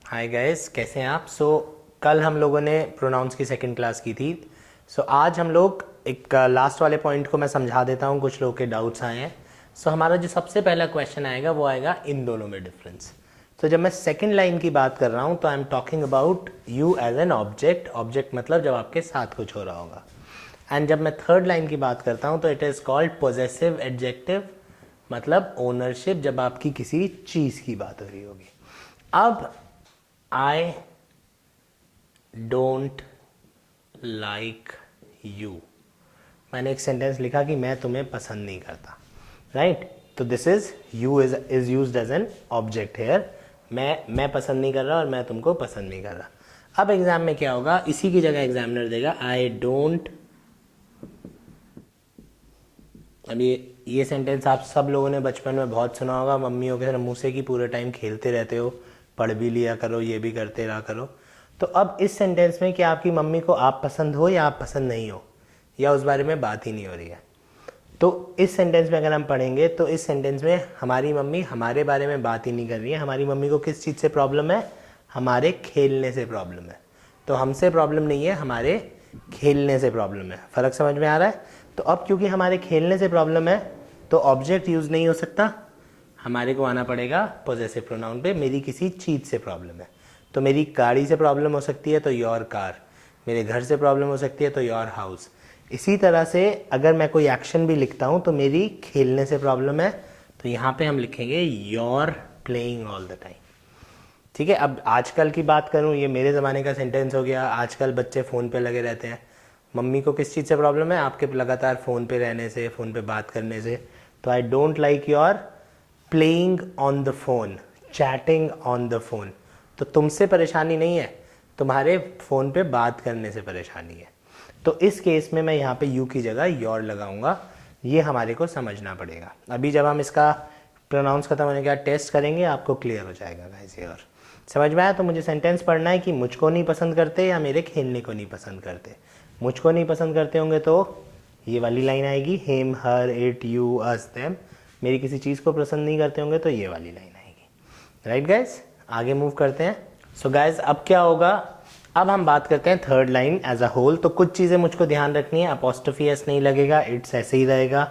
Hi guys, कैसे हैं आप। कल हम लोगों ने प्रोनाउंस की सेकंड क्लास की थी। आज हम लोग एक लास्ट वाले पॉइंट को मैं समझा देता हूँ, कुछ लोगों के डाउट्स आए हैं। हमारा जो सबसे पहला क्वेश्चन आएगा वो आएगा इन दोनों में डिफरेंस। जब मैं सेकंड लाइन की बात कर रहा हूँ तो I am talking about you as an object. Object मतलब जब आपके साथ कुछ हो रहा होगा। एंड जब मैं थर्ड लाइन की बात करता हूँ तो it is called possessive adjective, मतलब ओनरशिप, जब आपकी किसी चीज़ की बात हो रही होगी। अब आई डोंट लाइक यू, मैंने एक सेंटेंस लिखा कि मैं तुम्हें पसंद नहीं करता, राइट। तो this is you is used as an object here. मैं पसंद नहीं कर रहा और मैं तुमको पसंद नहीं कर रहा। अब एग्जाम में क्या होगा, इसी की जगह एग्जामिनर देगा आई डोंट। अब ये सेंटेंस आप सब लोगों ने बचपन में बहुत सुना होगा, मम्मियों के साथ मुँह से कि पूरे टाइम खेलते रहते हो, पढ़ भी लिया करो, ये भी करते रहा करो। तो अब इस सेंटेंस में क्या आपकी मम्मी को आप पसंद हो या आप पसंद नहीं हो, या उस बारे में बात ही नहीं हो रही है। तो इस सेंटेंस में अगर हम पढ़ेंगे तो इस सेंटेंस में हमारी मम्मी हमारे बारे में बात ही नहीं कर रही है। हमारी मम्मी को किस चीज़ से प्रॉब्लम है, हमारे खेलने से प्रॉब्लम है। तो हमसे प्रॉब्लम नहीं है, हमारे खेलने से प्रॉब्लम है। फ़र्क समझ में आ रहा है। तो अब क्योंकि हमारे खेलने से प्रॉब्लम है तो ऑब्जेक्ट यूज़ नहीं हो सकता, हमारे को आना पड़ेगा पॉजेसिव प्रोनाउन पे। मेरी किसी चीज़ से प्रॉब्लम है तो मेरी गाड़ी से प्रॉब्लम हो सकती है तो योर कार, मेरे घर से प्रॉब्लम हो सकती है तो योर हाउस। इसी तरह से अगर मैं कोई एक्शन भी लिखता हूँ तो मेरी खेलने से प्रॉब्लम है, तो यहाँ पे हम लिखेंगे your playing all the time. ठीक है। अब आजकल की बात करूँ, ये मेरे ज़माने का सेंटेंस हो गया। आजकल बच्चे फ़ोन पे लगे रहते हैं। मम्मी को किस चीज़ से प्रॉब्लम है, आपके लगातार फ़ोन पे रहने से, फ़ोन पे बात करने से। तो I don't like your playing on the phone, chatting on the phone. तो तुमसे परेशानी नहीं है, तुम्हारे फ़ोन पे बात करने से परेशानी है। तो इस केस में मैं यहाँ पे यू की जगह योर लगाऊंगा। ये हमारे को समझना पड़ेगा। अभी जब हम इसका प्रोनाउंस खत्म होने के बाद टेस्ट करेंगे आपको क्लियर हो जाएगा गाइस। ये और समझ में आया। तो मुझे सेंटेंस पढ़ना है कि मुझको नहीं पसंद करते या मेरे खेलने को नहीं पसंद करते। मुझको नहीं पसंद करते होंगे तो ये वाली लाइन आएगी, him her it you us them. मेरी किसी चीज़ को पसंद नहीं करते होंगे तो ये वाली लाइन आएगी। राइट गाइज, आगे मूव करते हैं। सो गाइज अब क्या होगा, अब हम बात करते हैं third line as a whole. तो कुछ चीज़ें मुझको ध्यान रखनी है। अपोस्ट्रोफी एस नहीं लगेगा, इट्स ऐसे ही रहेगा।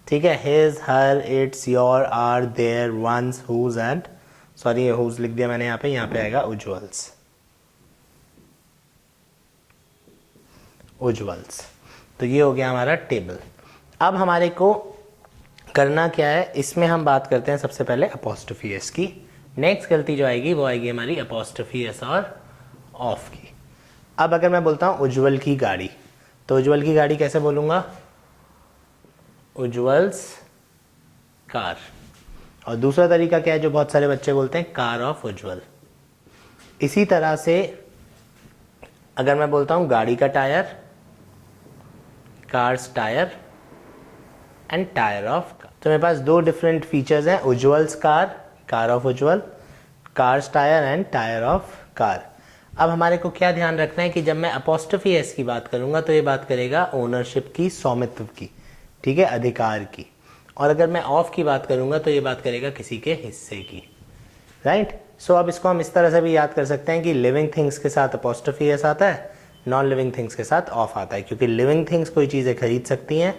ठीक है। His her its your our their ones whose and, sorry ये हुज लिख दिया मैंने यहाँ पे आएगा उज्ज्वल्स। उज्ज्वल्स। तो ये हो गया हमारा टेबल। अब हमारे को करना क्या है, इसमें हम बात करते हैं सबसे पहले अपोस्ट्रोफी एस की। नेक्स्ट गलती जो आएगी वो आएगी हमारी अपोस्ट्रोफी एस और ऑफ की। अब अगर मैं बोलता हूं उज्ज्वल की गाड़ी, तो उज्ज्वल की गाड़ी कैसे बोलूंगा, उज्ज्वल्स कार। और दूसरा तरीका क्या है जो बहुत सारे बच्चे बोलते हैं, कार ऑफ उज्ज्वल। इसी तरह से अगर मैं बोलता हूं गाड़ी का tyre, cars tyre and tyre of car. तो मेरे पास दो डिफरेंट फीचर्स हैं, Ujjwal's car, car of Ujjwal, cars tyre and tyre of car. अब हमारे को क्या ध्यान रखना है कि जब मैं अपोस्ट्रोफी एस की बात करूंगा तो ये बात करेगा ओनरशिप की, स्वामित्व की, ठीक है, अधिकार की। और अगर मैं ऑफ की बात करूंगा तो ये बात करेगा किसी के हिस्से की। राइट। सो अब इसको हम इस तरह से भी याद कर सकते हैं कि लिविंग थिंग्स के साथ अपोस्ट्रोफी एस आता है, नॉन लिविंग थिंग्स के साथ ऑफ आता है। क्योंकि लिविंग थिंग्स कोई चीज़ें खरीद सकती हैं,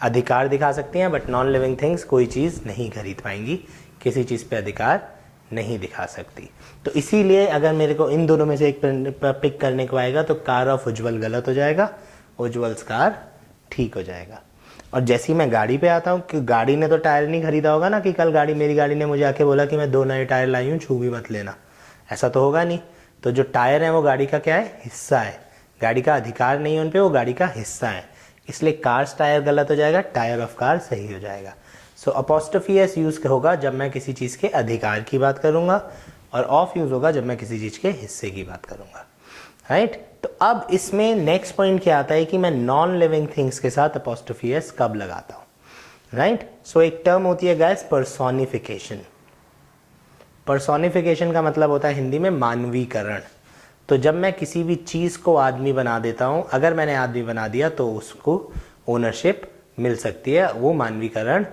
अधिकार दिखा सकती हैं, बट नॉन लिविंग थिंग्स कोई चीज़ नहीं खरीद पाएंगी, किसी चीज़ पे अधिकार नहीं दिखा सकती। तो इसीलिए अगर मेरे को इन दोनों में से एक पिक करने को आएगा तो कार ऑफ उज्ज्वल गलत हो जाएगा, उज्ज्वल्स कार ठीक हो जाएगा। और जैसे ही मैं गाड़ी पे आता हूँ, कि गाड़ी ने तो टायर नहीं खरीदा होगा ना, कि कल मेरी गाड़ी ने मुझे आके बोला कि मैं 2 नए टायर लाई हूँ, छू भी मत लेना, ऐसा तो होगा नहीं। तो जो टायर है वो गाड़ी का क्या है, हिस्सा है। गाड़ी का अधिकार नहीं है उन पे, वो गाड़ी का हिस्सा है। इसलिए कार्स टायर गलत हो जाएगा, टायर ऑफ कार सही हो जाएगा। सो अपोस्ट्रोफी एस यूज होगा जब मैं किसी चीज़ के अधिकार की बात करूंगा, और ऑफ यूज होगा जब मैं किसी चीज़ के हिस्से की बात करूंगा। राइट। तो अब इसमें नेक्स्ट पॉइंट क्या आता है कि मैं नॉन लिविंग थिंग्स के साथ अपोस्ट्रोफी एस कब लगाता हूं। राइट। सो एक टर्म होती है गाइस पर्सोनिफिकेशन। पर्सोनिफिकेशन का मतलब होता है हिंदी में मानवीकरण। तो जब मैं किसी भी चीज़ को आदमी बना देता हूं, अगर मैंने आदमी बना दिया तो उसको ओनरशिप मिल सकती है, वो मानवीकरण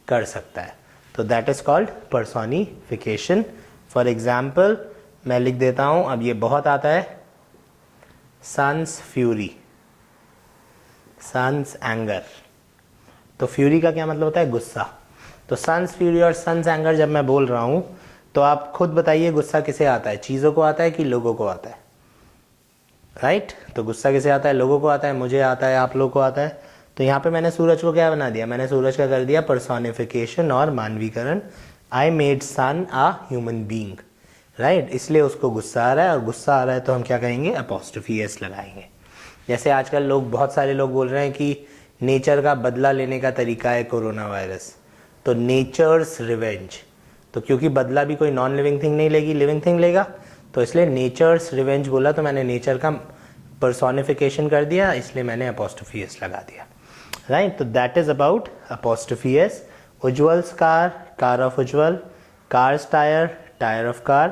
कर सकता है। तो that is called personification. For example, मैं लिख देता हूं, अब ये बहुत आता है, सन्स फ्यूरी, सन्स एंगर। तो फ्यूरी का क्या मतलब होता है? गुस्सा। तो सन्स फ्यूरी और सन्स एंगर जब मैं बोल रहा हूं तो आप खुद बताइए गुस्सा किसे आता है? चीज़ों को आता है कि लोगों को आता है? राइट तो गुस्सा किसे आता है? लोगों को आता है, मुझे आता है, आप लोगों को आता है। तो यहाँ पे मैंने सूरज को क्या बना दिया? मैंने सूरज का कर दिया पर्सोनिफिकेशन और मानवीकरण। I made sun a human being, right. इसलिए उसको गुस्सा आ रहा है, और गुस्सा आ रहा है तो हम क्या कहेंगे? अपॉस्ट्रोफी एस लगाएंगे। जैसे आजकल लोग, बहुत सारे लोग बोल रहे हैं कि नेचर का बदला लेने का तरीका है कोरोना वायरस, तो नेचर्स रिवेंज। तो क्योंकि बदला भी कोई नॉन लिविंग थिंग नहीं लेगी, लिविंग थिंग लेगा, तो इसलिए नेचर्स रिवेंज बोला, तो मैंने नेचर का पर्सोनिफिकेशन कर दिया, इसलिए मैंने अपॉस्ट्रोफी एस लगा दिया, राइट। तो that is about apostrophe S. Ujjwal's car, car of Ujjwal, cars tyre, tyre of car.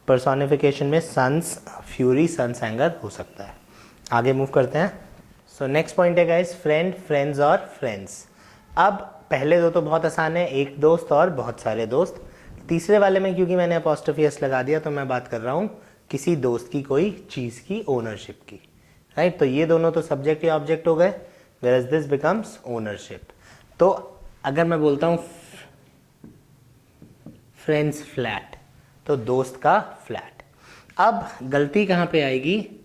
Personification में सन्स फ्यूरी, सन्स एंगर हो सकता है। आगे मूव करते हैं। सो नेक्स्ट पॉइंट है गाइस, फ्रेंड, फ्रेंड्स और फ्रेंड्स। अब पहले दो तो बहुत आसान है, एक दोस्त और बहुत सारे दोस्त। तीसरे वाले में क्योंकि मैंने अपॉस्ट्रोफी एस लगा दिया तो मैं बात कर रहा हूँ किसी दोस्त की कोई चीज़ की ओनरशिप की, राइट। तो ये दोनों तो सब्जेक्ट या ऑब्जेक्ट हो गए, whereas this becomes ownership। तो अगर मैं बोलता हूँ फ्रेंड्स फ्लैट, तो दोस्त का फ्लैट। अब गलती कहाँ पे आएगी?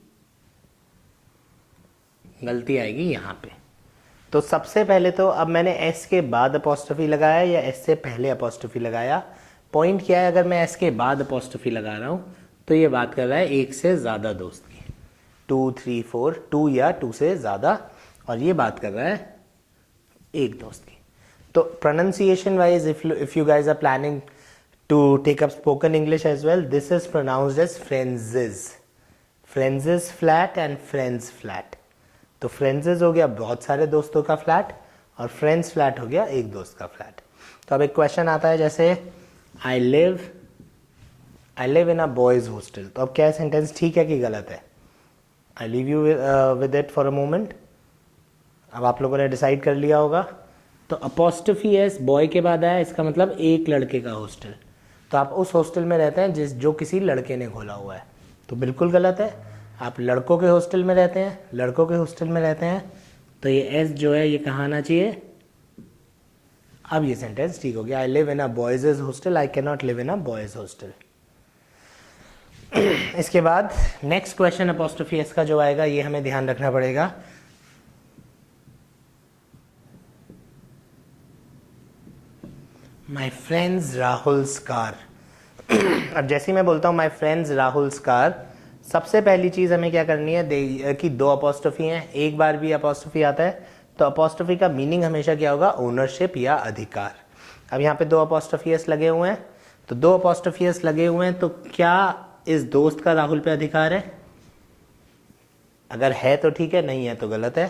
गलती आएगी यहाँ पे। तो सबसे पहले तो अब मैंने एस के बाद अपॉस्ट्रोफी लगाया या एस से पहले अपॉस्ट्रोफी लगाया? पॉइंट क्या है, अगर मैं एस के बाद अपॉस्ट्रोफी लगा रहा हूँ तो ये बात कर रहा है एक से ज़्यादा दोस्त की, 2, 3, 4, 2 या 2 से ज़्यादा, और ये बात कर रहा है एक दोस्त की। तो pronunciation wise, if you guys are planning to take up spoken English as well, this is pronounced as friends. Friends flat and friends flat. तो फ्रेंड्स हो गया बहुत सारे दोस्तों का फ्लैट, और फ्रेंड्स फ्लैट हो गया एक दोस्त का फ्लैट। तो अब एक क्वेश्चन आता है, जैसे I live in a boys hostel. तो अब क्या सेंटेंस ठीक है कि गलत है? I leave you with it for a moment. अब आप लोगों ने डिसाइड कर लिया होगा। तो अपॉस्ट्रोफी एस बॉय के बाद आया, इसका मतलब एक लड़के का हॉस्टल। तो आप उस हॉस्टल में रहते हैं जो किसी लड़के ने खोला हुआ है, तो बिल्कुल गलत है। आप लड़कों के हॉस्टल में रहते हैं, लड़कों के हॉस्टल में रहते हैं, तो ये एस जो है ये कहाँ आना चाहिए? अब ये सेंटेंस ठीक हो गया। I live in a boys hostel, I can not live in a boys hostel. इसके बाद नेक्स्ट क्वेश्चन अपॉस्ट्रोफी एस का जो आएगा, ये हमें ध्यान रखना पड़ेगा। My friends Rahul's car. अब जैसे ही मैं बोलता हूँ माई फ्रेंड्स राहुल्स कार, सबसे पहली चीज़ हमें क्या करनी है कि दो अपॉस्ट्रोफी हैं, एक बार भी अपॉस्ट्रोफी आता है तो अपॉस्ट्रोफी का मीनिंग हमेशा क्या होगा? ओनरशिप या अधिकार। अब यहाँ पे दो अपॉस्ट्रोफी एस लगे हुए हैं, तो दो अपॉस्ट्रोफी एस लगे हुए हैं, तो क्या इस दोस्त का राहुल पे अधिकार है? अगर है तो ठीक है, नहीं है तो गलत है।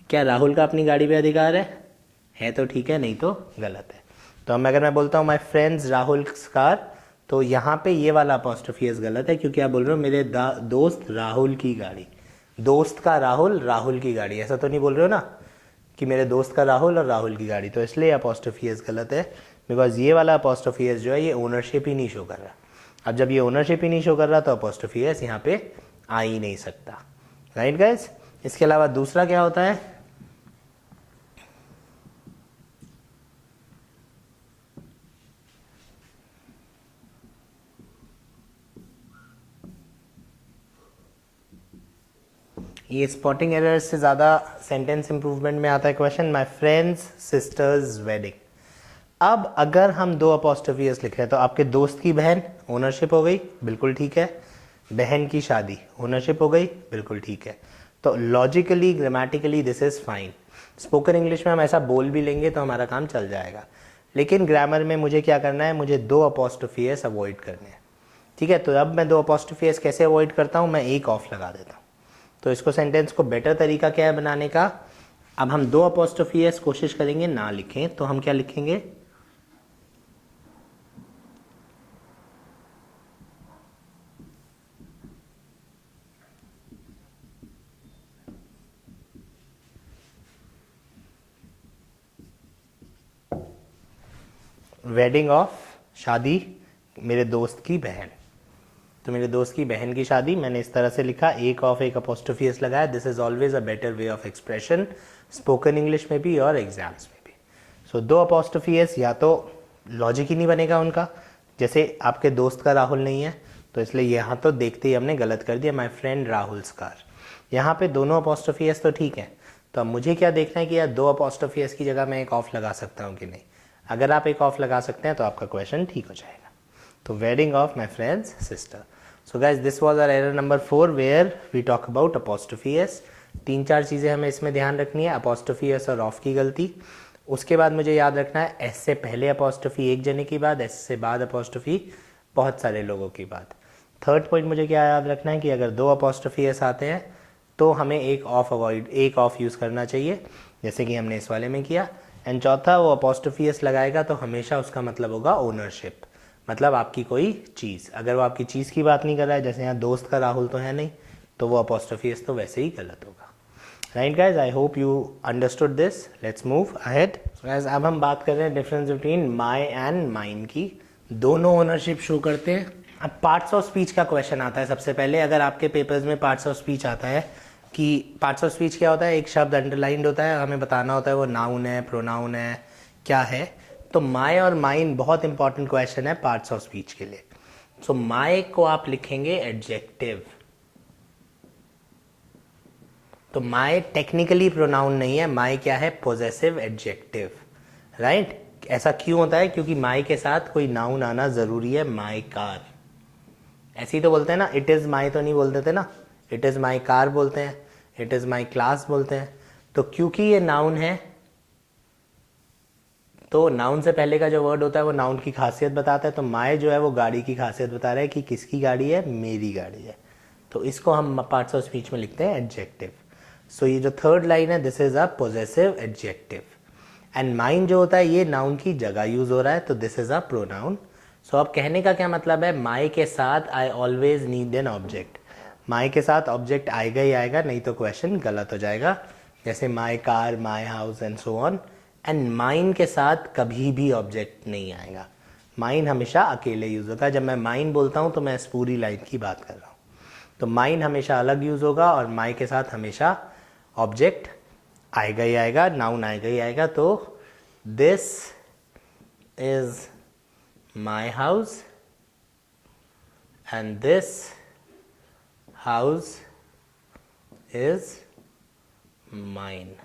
क्या राहुल का अपनी गाड़ी पे अधिकार है तो ठीक है, नहीं तो गलत है। तो अब अगर मैं बोलता हूँ माई फ्रेंड्स राहुल कार, तो यहाँ पे ये वाला अपॉस्ट्रोफी एस गलत है, क्योंकि आप बोल रहे हो मेरे दोस्त राहुल की गाड़ी। दोस्त का राहुल, राहुल की गाड़ी, ऐसा तो नहीं बोल रहे हो ना कि मेरे दोस्त का राहुल और राहुल की गाड़ी। तो इसलिए अपॉस्ट्रोफी एस गलत है, बिकॉज ये वाला अपॉस्ट्रोफी एस जो है ये ओनरशिप ही नहीं शो कर रहा। अब जब ये ओनरशिप ही नहीं शो कर रहा तो अपॉस्ट्रोफी एस यहाँ पे आ ही नहीं सकता, राइट गाइज। इसके अलावा दूसरा क्या होता है? ये स्पॉटिंग एरर से ज़्यादा सेंटेंस इंप्रूवमेंट में आता है question, my friends sisters wedding. अब अगर हम दो अपॉस्ट्रोफी एस लिख रहे हैं तो आपके दोस्त की बहन ओनरशिप हो गई, बिल्कुल ठीक है। बहन की शादी ओनरशिप हो गई, बिल्कुल ठीक है। तो logically, grammatically this is fine. Spoken English में हम ऐसा बोल भी लेंगे तो हमारा काम चल जाएगा, लेकिन ग्रामर में मुझे क्या करना है? मुझे दो अपॉस्ट्रोफी एस अवॉइड करने हैं, ठीक है। तो अब मैं दो अपॉस्ट्रोफी एस कैसे अवॉइड करता हूँ? मैं एक ऑफ लगा देता हूँ। तो इसको सेंटेंस को बेटर तरीका क्या है बनाने का? अब हम दो अपॉस्ट्रोफी एस कोशिश करेंगे ना लिखें, तो हम क्या लिखेंगे? वेडिंग ऑफ, शादी मेरे दोस्त की बहन। तो मेरे दोस्त की बहन की शादी, मैंने इस तरह से लिखा, एक ऑफ एक अपोस्ट्रोफी एस लगाया। This is always a better way of expression, spoken English में भी और एग्जाम्स में भी। सो दो अपोस्ट्रोफी एस, या तो लॉजिक ही नहीं बनेगा उनका, जैसे आपके दोस्त का राहुल नहीं है तो इसलिए यहाँ तो देखते ही हमने गलत कर दिया, माई फ्रेंड राहुल्स कार। यहाँ पे दोनों अपोस्ट्रोफी एस तो ठीक है, तो अब मुझे क्या देखना है कि यार दो अपोस्ट्रोफी एस की जगह मैं एक ऑफ लगा सकता हूँ कि नहीं। अगर आप एक ऑफ लगा सकते हैं तो आपका क्वेश्चन ठीक हो जाएगा। तो wedding of my friends sister. So guys this was our error number 4 where we talk about apostrophe s. 3-4 चीज़ें हमें इसमें ध्यान रखनी है, अपोस्ट्रोफी एस और ऑफ की गलती। उसके बाद मुझे याद रखना है एस से पहले अपोस्ट्रोफी एक जने की बाद, एस से बाद अपोस्ट्रोफी बहुत सारे लोगों की बात। थर्ड पॉइंट मुझे क्या याद रखना है कि अगर दो अपोस्ट्रोफी एस आते हैं तो हमें एक ऑफ यूज़ करना चाहिए, जैसे कि हमने इस वाले में किया। एंड चौथा, वो अपोस्ट्रोफी एस लगाएगा तो हमेशा उसका मतलब होगा ओनरशिप, मतलब आपकी कोई चीज़। अगर वो आपकी चीज़ की बात नहीं कर रहा है, जैसे यहाँ दोस्त का राहुल तो है नहीं, तो वो अपोस्ट्रोफी एस तो वैसे ही गलत होगा। Right guys, I hope you understood this. Let's move ahead. Guys अब हम बात कर रहे हैं difference between my and mine की। दोनों ओनरशिप शो करते हैं। अब पार्ट्स ऑफ स्पीच का क्वेश्चन आता है सबसे पहले। अगर आपके पेपर्स में पार्ट्स ऑफ स्पीच आता है कि पार्ट्स ऑफ स्पीच क्या होता है, एक शब्द अंडरलाइंड होता है, हमें बताना होता है वो नाउन है, प्रोनाउन है, क्या है। तो माई और माइन बहुत इंपॉर्टेंट क्वेश्चन है पार्ट्स ऑफ स्पीच के लिए। सो माई को आप लिखेंगे एडजेक्टिव। तो माई टेक्निकली प्रोनाउन नहीं है, माई क्या है, पोजेसिव एडजेक्टिव। राइट, ऐसा क्यों होता है, क्योंकि माई के साथ कोई नाउन आना जरूरी है। माई कार, ऐसे ही तो बोलते हैं ना, इट इज़ माई तो नहीं बोलते थे ना, इट इज़ माई कार बोलते हैं, इट इज़ माई क्लास बोलते हैं। तो क्योंकि ये नाउन है, तो नाउन से पहले का जो वर्ड होता है वो नाउन की खासियत बताता है। तो माई जो है वो गाड़ी की खासियत बता रहा है कि किसकी गाड़ी है, मेरी गाड़ी है। तो इसको हम पार्ट्स ऑफ स्पीच में लिखते हैं एडजेक्टिव। सो ये जो थर्ड लाइन है, this is a possessive adjective. And mine जो होता है ये नाउन की जगह यूज हो रहा है, तो this is a pronoun. So अब कहने का क्या मतलब है, माई के साथ I always need an object. My के साथ ऑब्जेक्ट आएगा ही आएगा, नहीं तो क्वेश्चन गलत हो जाएगा। जैसे my car, my house and so on. And mine के साथ कभी भी ऑब्जेक्ट नहीं आएगा। माइन हमेशा अकेले यूज होता है। जब मैं माइन बोलता हूँ तो मैं इस पूरी लाइन की बात कर रहा हूँ। तो माइन हमेशा अलग यूज होगा और माई के साथ हमेशा ऑब्जेक्ट आएगा ही आएगा, नाउन आएगा ही आएगा। तो this is my house and this house is mine.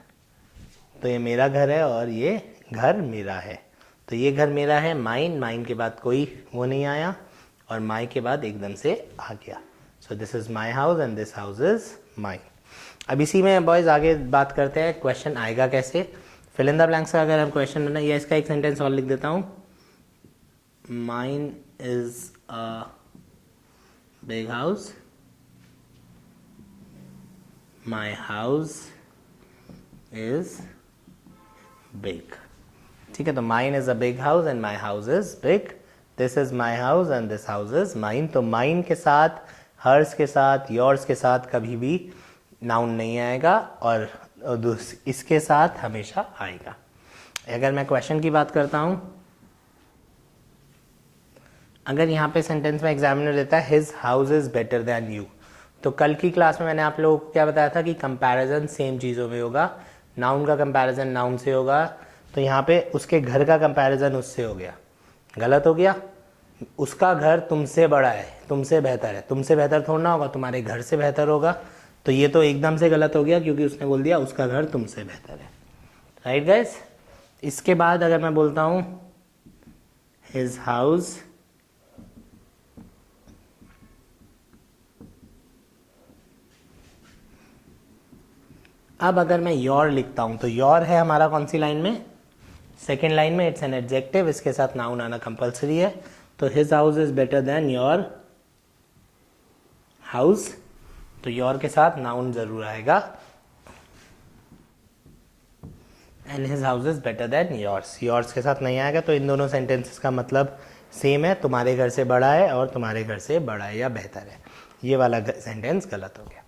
तो ये मेरा घर है और ये घर मेरा है। तो ये घर मेरा है, माइन, माइन के बाद कोई वो नहीं आया और माई के बाद एकदम से आ गया। So this is my house and this house is mine. अब इसी में बॉयज आगे बात करते हैं क्वेश्चन आएगा कैसे। फिल इन द ब्लैंक्स का अगर हम क्वेश्चन बना, या इसका एक सेंटेंस और लिख देता हूँ, mine is a big house, my house is big. ठीक है, तो mine is a big house and my house is big. This is my house and this house is mine. तो माइन के साथ, हर्स के साथ, योर्स के साथ कभी भी नाउन नहीं आएगा और इसके साथ हमेशा आएगा। अगर मैं क्वेश्चन की बात करता हूं, अगर यहाँ पे सेंटेंस में एग्जामिनर देता है his house is better than you, तो कल की क्लास में मैंने आप लोगों को क्या बताया था कि कंपैरिजन सेम चीज़ों में होगा। नाउन का कंपैरिजन नाउन से होगा, तो यहाँ पे उसके घर का कंपैरिजन उससे हो गया, गलत हो गया। उसका घर तुमसे बड़ा है, तुमसे बेहतर है, तुमसे बेहतर थोड़ा ना होगा, तुम्हारे घर से बेहतर होगा। तो ये तो एकदम से गलत हो गया क्योंकि उसने बोल दिया उसका घर तुमसे बेहतर है। Right guys. इसके बाद अगर मैं बोलता हूँ हिज हाउस अब अगर मैं योर लिखता हूं तो योर है हमारा कौन सी लाइन में, सेकेंड लाइन में, इट्स एन एडजेक्टिव, इसके साथ नाउन आना कंपलसरी है। तो his house is better than your house, तो योर के साथ नाउन जरूर आएगा। And his house is better than yours, yours के साथ नहीं आएगा। तो इन दोनों सेंटेंसेस का मतलब सेम है, तुम्हारे घर से बड़ा है और तुम्हारे घर से बड़ा है या बेहतर है। ये वाला सेंटेंस गलत हो गया।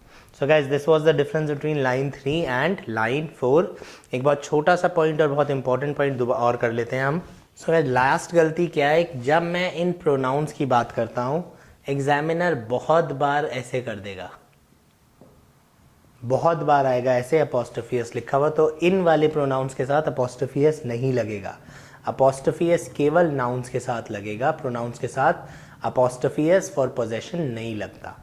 सो guys this was the difference between line 3 and line 4। एक बहुत छोटा सा पॉइंट और बहुत इंपॉर्टेंट पॉइंट और कर लेते हैं हम। सो गाइज लास्ट गलती क्या है, जब मैं इन प्रोनाउंस की बात करता हूँ एग्जामिनर बहुत बार ऐसे कर देगा, बहुत बार आएगा ऐसे अपॉस्ट्रोफी एस लिखा हुआ, तो इन वाले प्रोनाउंस के साथ अपॉस्ट्रोफी एस नहीं लगेगा। अपॉस्ट्रोफी एस केवल नाउन्स के साथ लगेगा, प्रोनाउंस के साथ अपॉस्ट्रोफी एस फॉर पोजेशन नहीं लगता।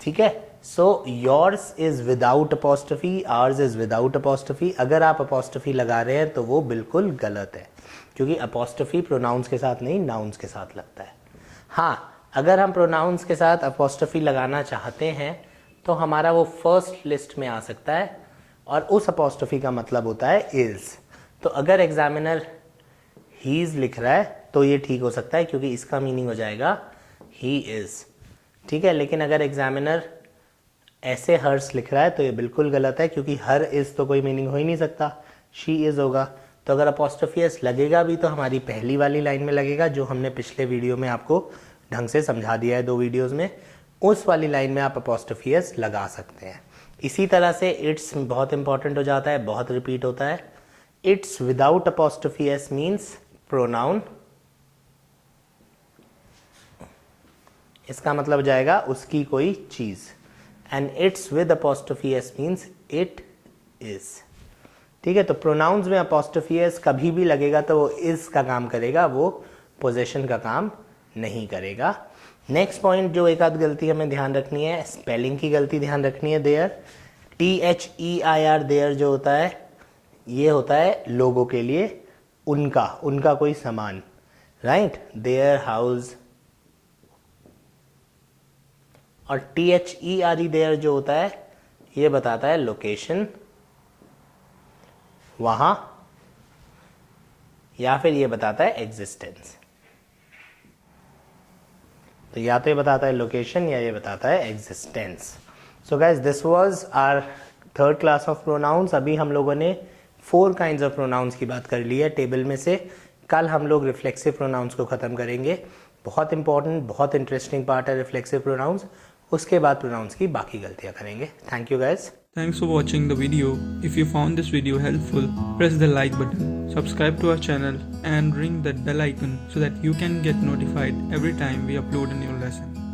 ठीक है, so yours is without apostrophe, ours is without apostrophe. अगर आप अपॉस्ट्रोफी लगा रहे हैं तो वो बिल्कुल गलत है, क्योंकि अपॉस्ट्रोफी प्रोनाउंस के साथ नहीं नाउन्स के साथ लगता है। हाँ, अगर हम प्रोनाउंस के साथ अपॉस्ट्रोफी लगाना चाहते हैं तो हमारा वो फर्स्ट लिस्ट में आ सकता है, और उस अपॉस्ट्रोफी का मतलब होता है इज। तो अगर एग्जामिनर हीज लिख रहा है तो ये ठीक हो सकता है, क्योंकि इसका मीनिंग हो जाएगा ही इज। ठीक है, लेकिन अगर एग्जामिनर ऐसे हर्स लिख रहा है तो ये बिल्कुल गलत है, क्योंकि हर इज तो कोई मीनिंग हो ही नहीं सकता, शी इज होगा। तो अगर अपॉस्ट्रोफी एस लगेगा भी तो हमारी पहली वाली लाइन में लगेगा, जो हमने पिछले वीडियो में आपको ढंग से समझा दिया है 2 वीडियोस में, उस वाली लाइन में आप अपॉस्ट्रोफी एस लगा सकते हैं। इसी तरह से इट्स बहुत इंपॉर्टेंट हो जाता है, बहुत रिपीट होता है। It's without apostrophe S means pronoun, इसका मतलब जाएगा उसकी कोई चीज, and it's with apostrophe S means it is. ठीक है, तो प्रोनाउंस में अपॉस्ट्रोफी एस कभी भी लगेगा तो वो इज का काम करेगा, वो पोजेशन का काम नहीं करेगा। नेक्स्ट पॉइंट जो एक आध गलती हमें ध्यान रखनी है, स्पेलिंग की गलती ध्यान रखनी है। देयर, THEIR देयर जो होता है ये होता है लोगों के लिए, उनका, उनका कोई सामान, राइट, देयर हाउस। और THERE देयर जो होता है ये बताता है लोकेशन, वहां, या फिर ये बताता है एग्जिस्टेंस। तो या तो ये बताता है लोकेशन या ये बताता है existence. So guys, this was our third class of pronouns. अभी हम लोगों ने 4 काइंड्स ऑफ प्रोनाउंस की बात कर ली है टेबल में से। कल हम लोग रिफ्लेक्सिव प्रोनाउंस को खत्म करेंगे। बहुत इंपॉर्टेंट, बहुत इंटरेस्टिंग पार्ट है रिफ्लेक्सिव प्रोनाउंस। उसके बाद प्रोनाउंस की बाकी गलतियां करेंगे। Thank you guys. Thanks for watching the video. If you found this video helpful, press the like button, subscribe to our channel and ring that bell icon so that you can get notified every time we upload a new lesson.